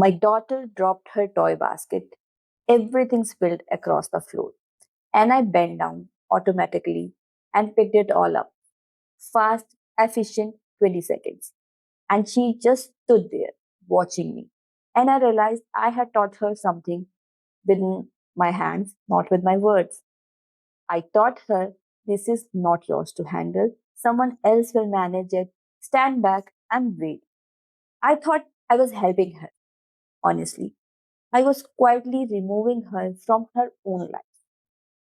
My daughter dropped her toy basket. Everything spilled across the floor, and I bent down automatically and picked it all up. Fast, efficient 20 seconds. And she just stood there watching me. And I realized I had taught her something with my hands, not with my words. I taught her this is not yours to handle. Someone else will manage it. Stand back and wait. I thought I was helping her, honestly. I was quietly removing her from her own life.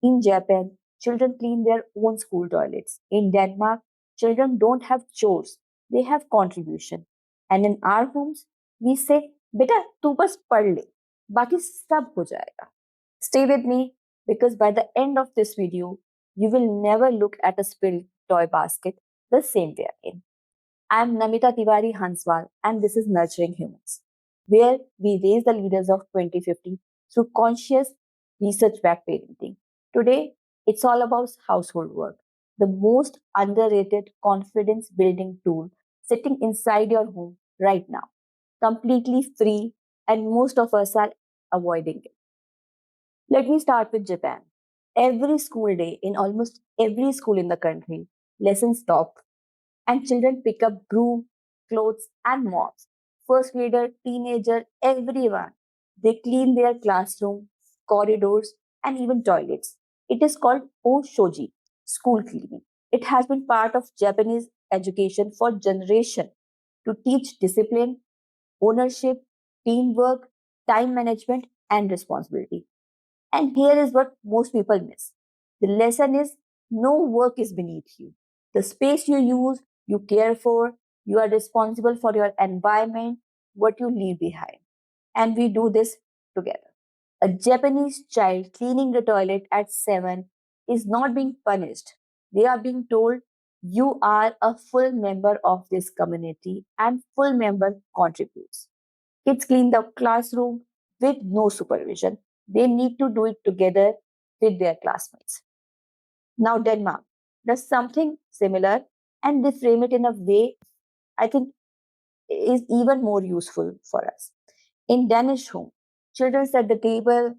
In Japan, children clean their own school toilets. In Denmark, children don't have chores, they have contribution. And in our homes, we say, "Beta, tu bas पढ़ ले, बाकी सब हो जाएगा." Stay with me because by the end of this video, you will never look at a spilled toy basket the same way again. I'm Namita Tiwari Hanswal, and this is Nurturing Humans, where we raise the leaders of 2050 through conscious, research backed parenting. Today, it's all about household work, the most underrated confidence building tool sitting inside your home right now, completely free, and most of us are avoiding it. Let me start with Japan. Every school day, in almost every school in the country, lessons stop and children pick up broom, clothes, and mops. First grader, teenager, everyone. They clean their classroom, corridors, and even toilets. It is called oshoji, school cleaning. It has been part of Japanese education for generations to teach discipline, ownership, teamwork, time management, and responsibility. And here is what most people miss. The lesson is no work is beneath you. The space you use, you care for, you are responsible for your environment, what you leave behind. And we do this together. A Japanese child cleaning the toilet at 7 is not being punished. They are being told you are a full member of this community and full member contributes. Kids clean the classroom with no supervision. They need to do it together with their classmates. Now, Denmark does something similar and they frame it in a way I think is even more useful for us. In Danish home, children set the table,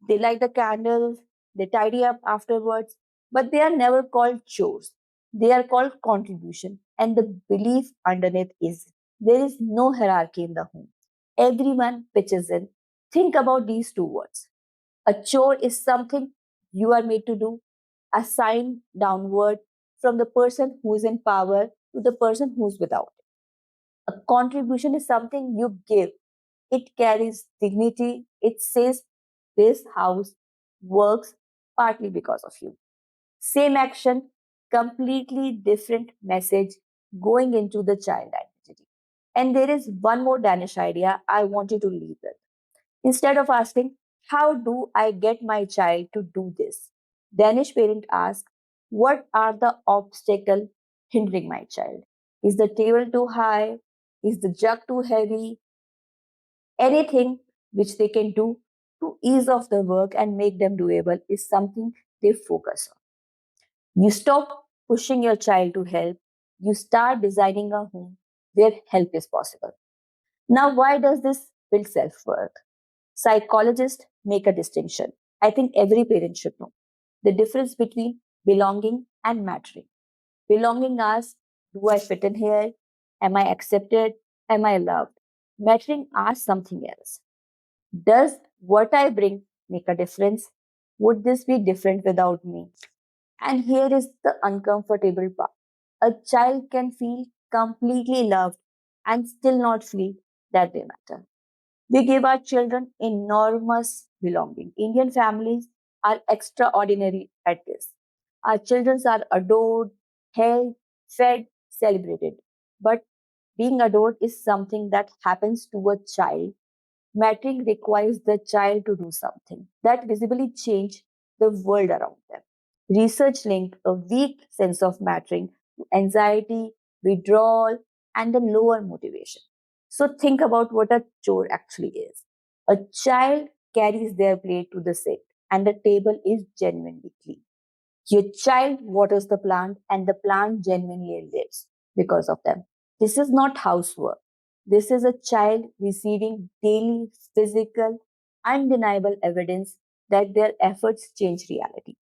they light the candles, they tidy up afterwards, but they are never called chores. They are called contribution. And the belief underneath is there is no hierarchy in the home. Everyone pitches in. Think about these two words. A chore is something you are made to do, a sign downward from the person who is in power to the person who is without. A contribution is something you give. It carries dignity. It says, this house works partly because of you. Same action, completely different message going into the child identity. And there is one more Danish idea I want you to leave with. Instead of asking, how do I get my child to do this? Danish parent ask, what are the obstacles hindering my child? Is the table too high? Is the jug too heavy? Anything which they can do to ease off the work and make them doable is something they focus on. You stop pushing your child to help. You start designing a home where help is possible. Now, why does this build self worth? Psychologists make a distinction. I think every parent should know the difference between belonging and mattering. Belonging asks, do I fit in here? Am I accepted? Am I loved? Mattering asks something else. Does what I bring make a difference? Would this be different without me? And here is the uncomfortable part. A child can feel completely loved and still not feel that they matter. We give our children enormous belonging. Indian families are extraordinary at this. Our children are adored, held, fed, celebrated. But being adored is something that happens to a child. Mattering requires the child to do something that visibly change the world around them. Research linked a weak sense of mattering to anxiety, withdrawal, and a lower motivation. So think about what a chore actually is. A child carries their plate to the sink and the table is genuinely clean. Your child waters the plant and the plant genuinely lives because of them. This is not housework. This is a child receiving daily physical, undeniable evidence that their efforts change reality.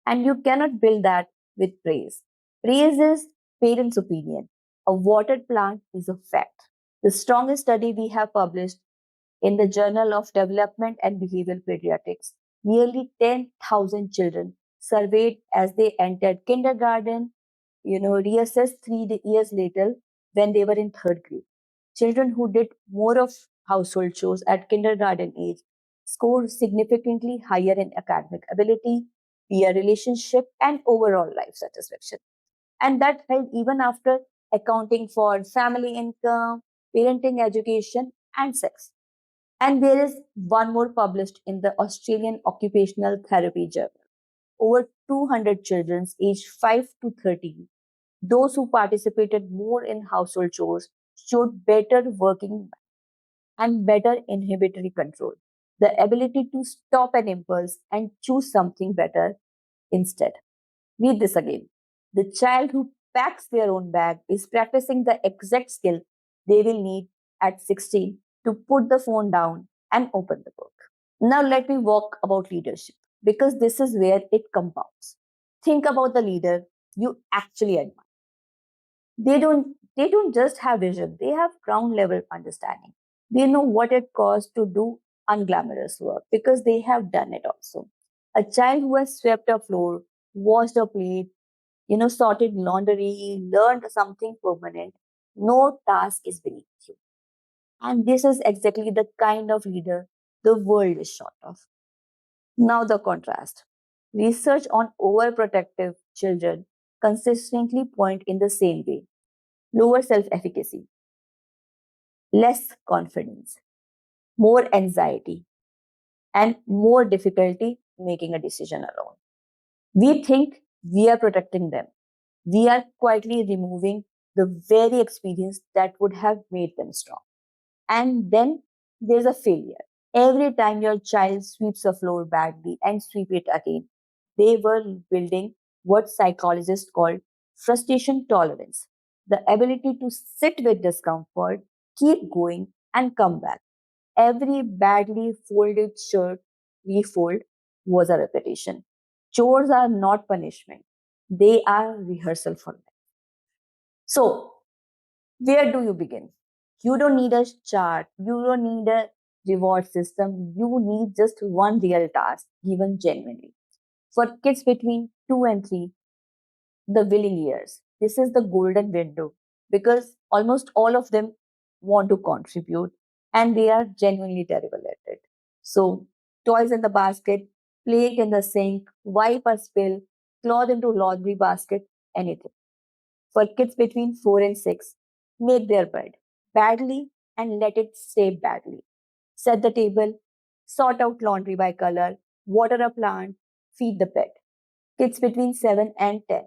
And you cannot build that with praise. Praise is parents' opinion. A watered plant is a fact. The strongest study we have published in the Journal of Development and Behavioral Pediatrics, nearly 10,000 children surveyed as they entered kindergarten, reassessed 3 years later when they were in third grade. Children who did more of household chores at kindergarten age scored significantly higher in academic ability, peer relationship, and overall life satisfaction. And that held even after accounting for family income, parenting education, and sex. And there is one more published in the Australian Occupational Therapy Journal. Over 200 children aged 5 to 13, those who participated more in household chores, showed better working and better inhibitory control, the ability to stop an impulse and choose something better instead. Read this again. The child who packs their own bag is practicing the exact skill they will need at 16 to put the phone down and open the book. Now, let me walk about leadership because this is where it compounds. Think about the leader you actually admire. They don't just have vision, they have ground level understanding. They know what it costs to do unglamorous work because they have done it also. A child who has swept a floor, washed a plate, sorted laundry, learned something permanent, no task is beneath you. And this is exactly the kind of leader the world is short of. Now, the contrast. Research on overprotective children consistently point in the same way: lower self efficacy, less confidence, more anxiety, and more difficulty making a decision alone. We think we are protecting them. We are quietly removing the very experience that would have made them strong. And then there's a failure. Every time your child sweeps a floor badly and sweep it again, they were building what psychologists call frustration tolerance, the ability to sit with discomfort, keep going, and come back. Every badly folded shirt we fold was a repetition. Chores are not punishment, they are rehearsal for life. So, where do you begin? You don't need a chart, you don't need a reward system, you need just one real task given genuinely. For kids between 2 and 3, the willing years, this is the golden window because almost all of them want to contribute and they are genuinely terrible at it. So, toys in the basket, plate in the sink, wipe a spill, cloth into laundry basket, anything. For kids between 4 and 6, make their bed badly and let it stay badly. Set the table, sort out laundry by color, water a plant, feed the pet. Kids between 7 and 10,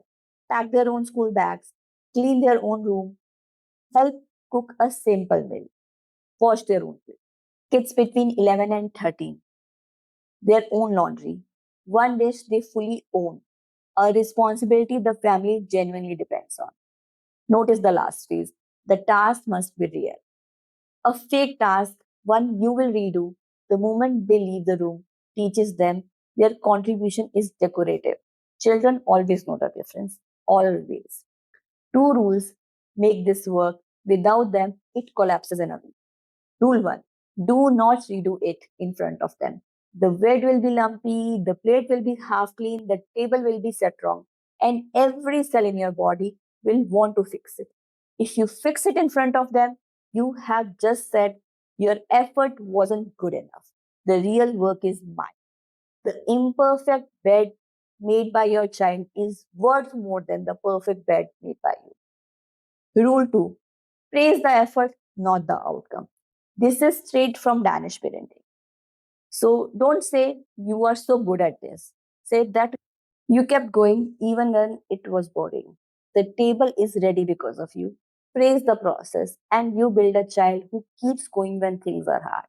pack their own school bags, clean their own room, help cook a simple meal, wash their own plate. Kids between 11 and 13, their own laundry, one dish they fully own, a responsibility the family genuinely depends on. Notice the last phase. The task must be real. A fake task, one you will redo the moment they leave the room, teaches them their contribution is decorative. Children always know the difference. Always. Two rules make this work. Without them, it collapses in a week. Rule one: do not redo it in front of them. The bed will be lumpy, the plate will be half clean, the table will be set wrong, and every cell in your body will want to fix it. If you fix it in front of them, you have just said your effort wasn't good enough. The real work is mine. The imperfect bed made by your child is worth more than the perfect bed made by you. Rule 2: praise the effort, not the outcome. This is straight from Danish parenting. So don't say you are so good at this. Say that you kept going even when it was boring. The table is ready because of you. Praise the process and you build a child who keeps going when things are hard.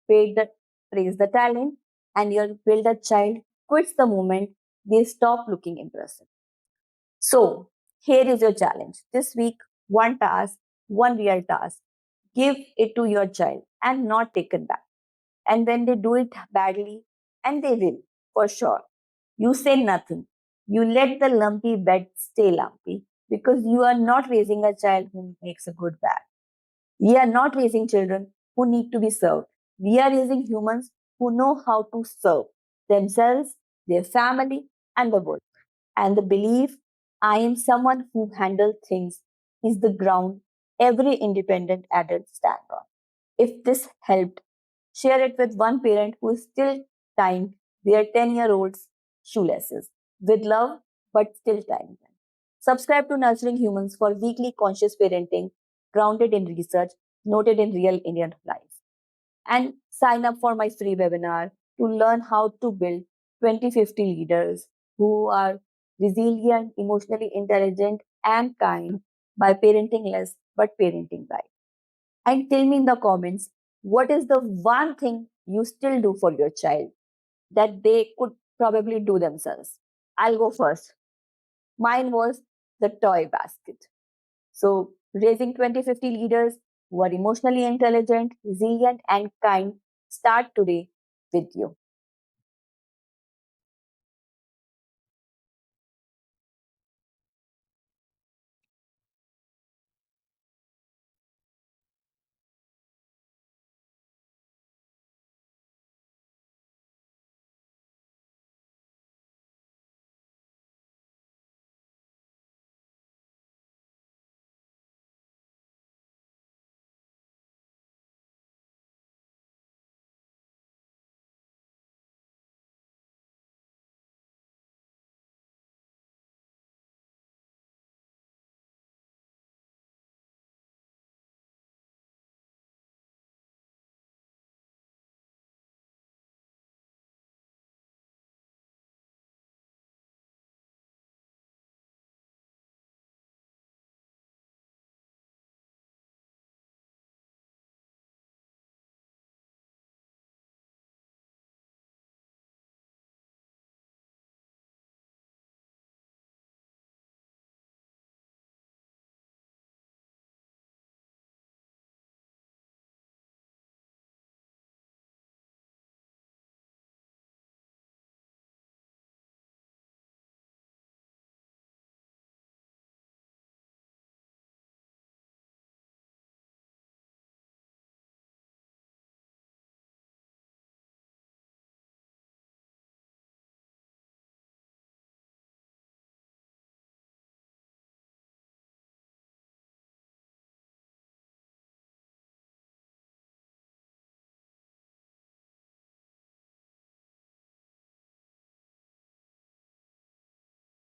Praise the talent and you build a child quits the moment they stop looking impressive. So here is your challenge. This week, one task, one real task. Give it to your child and not take it back. And when they do it badly, and they will, for sure, you say nothing. You let the lumpy bed stay lumpy because you are not raising a child who makes a good bed. We are not raising children who need to be served. We are raising humans who know how to serve themselves, their family, and the world. And the belief I am someone who handles things is the ground every independent adult stands on. If this helped, share it with one parent who is still tying their 10-year-old's shoelaces with love but still tying them. Subscribe to Nurturing Humans for weekly conscious parenting grounded in research, noted in real Indian life. And sign up for my free webinar to learn how to build 2050 leaders who are resilient, emotionally intelligent, and kind by parenting less but parenting right. And tell me in the comments what is the one thing you still do for your child that they could probably do themselves. I'll go first. Mine was the toy basket. So, raising 2050 leaders who are emotionally intelligent, resilient, and kind start today with you.